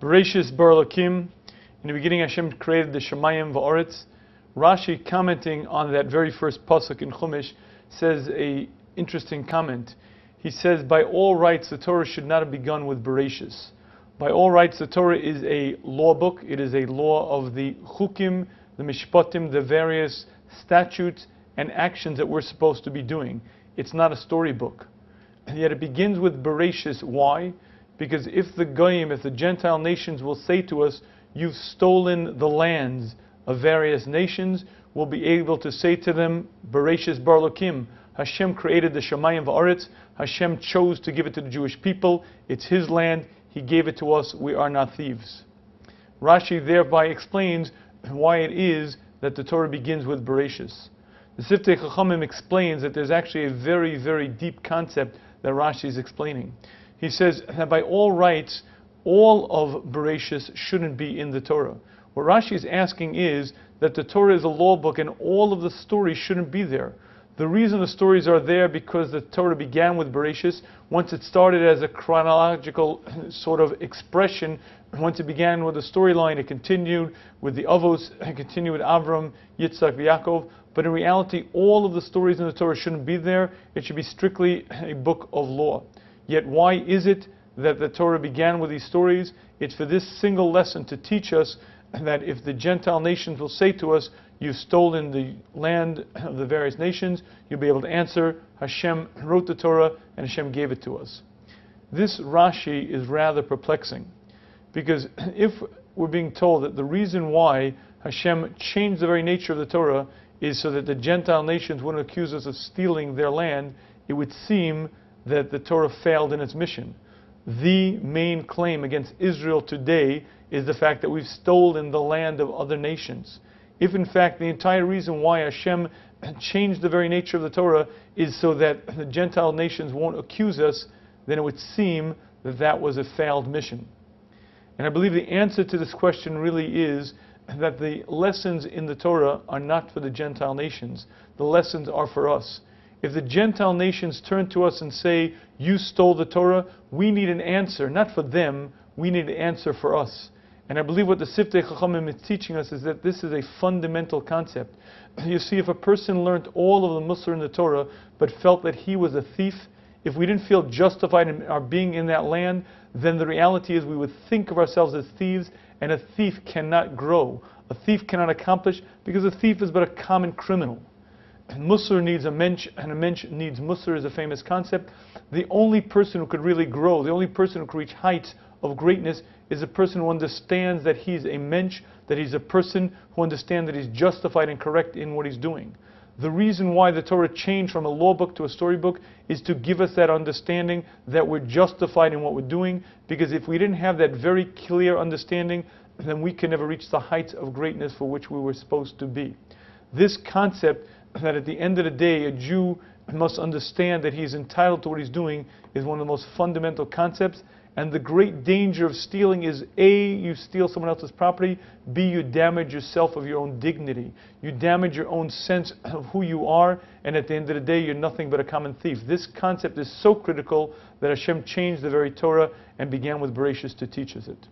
Bereshis bar Elokim. In the beginning, Hashem created the Shemayim va'aretz. Rashi, commenting on that very first pasuk in Chumash, says a interesting comment. He says, by all rights, the Torah should not have begun with Bereshis. By all rights, the Torah is a law book. It is a law of the chukim, the mishpatim, the various statutes and actions that we're supposed to be doing. It's not a storybook. And yet it begins with Bereshis. Why? Because if the Goyim, if the Gentile nations will say to us, you've stolen the lands of various nations, we'll be able to say to them, Bereshis bar Elokim, Hashem created the Shemayim va'aretz, Hashem chose to give it to the Jewish people, it's His land, He gave it to us, we are not thieves. Rashi thereby explains why it is that the Torah begins with Bereshis. The Siftei Chachamim explains that there's actually a very, very deep concept that Rashi is explaining. He says that by all rights, all of Bereshis shouldn't be in the Torah. What Rashi is asking is that the Torah is a law book and all of the stories shouldn't be there. The reason the stories are there because the Torah began with Bereshis. Once it started as a chronological sort of expression, once it began with a storyline, it continued with the Avos, it continued with Avram, Yitzchak, Yaakov. But in reality, all of the stories in the Torah shouldn't be there. It should be strictly a book of law. Yet why is it that the Torah began with these stories? It's for this single lesson to teach us that if the Gentile nations will say to us, you've stolen the land of the various nations, you'll be able to answer, Hashem wrote the Torah and Hashem gave it to us. This Rashi is rather perplexing, because if we're being told that the reason why Hashem changed the very nature of the Torah is so that the Gentile nations wouldn't accuse us of stealing their land, it would seem that the Torah failed in its mission. The main claim against Israel today is the fact that we've stolen the land of other nations. If in fact the entire reason why Hashem changed the very nature of the Torah is so that the Gentile nations won't accuse us, then it would seem that that was a failed mission. And I believe the answer to this question really is that the lessons in the Torah are not for the Gentile nations. The lessons are for us. If the Gentile nations turn to us and say, you stole the Torah, we need an answer, not for them, we need an answer for us. And I believe what the Siftei Chachamim is teaching us is that this is a fundamental concept. You see, if a person learned all of the Musar in the Torah, but felt that he was a thief, if we didn't feel justified in our being in that land, then the reality is we would think of ourselves as thieves, and a thief cannot grow. A thief cannot accomplish, because a thief is but a common criminal. Musar needs a mensch, and a mensch needs Musar is a famous concept. The only person who could really grow, the only person who could reach heights of greatness is a person who understands that he's a mensch, that he's a person who understands that he's justified and correct in what he's doing. The reason why the Torah changed from a law book to a storybook is to give us that understanding that we're justified in what we're doing, because if we didn't have that very clear understanding, then we can never reach the heights of greatness for which we were supposed to be. This concept that at the end of the day a Jew must understand that he's entitled to what he's doing is one of the most fundamental concepts. And the great danger of stealing is A, you steal someone else's property, B, you damage yourself of your own dignity. You damage your own sense of who you are, and at the end of the day you're nothing but a common thief. This concept is so critical that Hashem changed the very Torah and began with Bereshis to teach us it.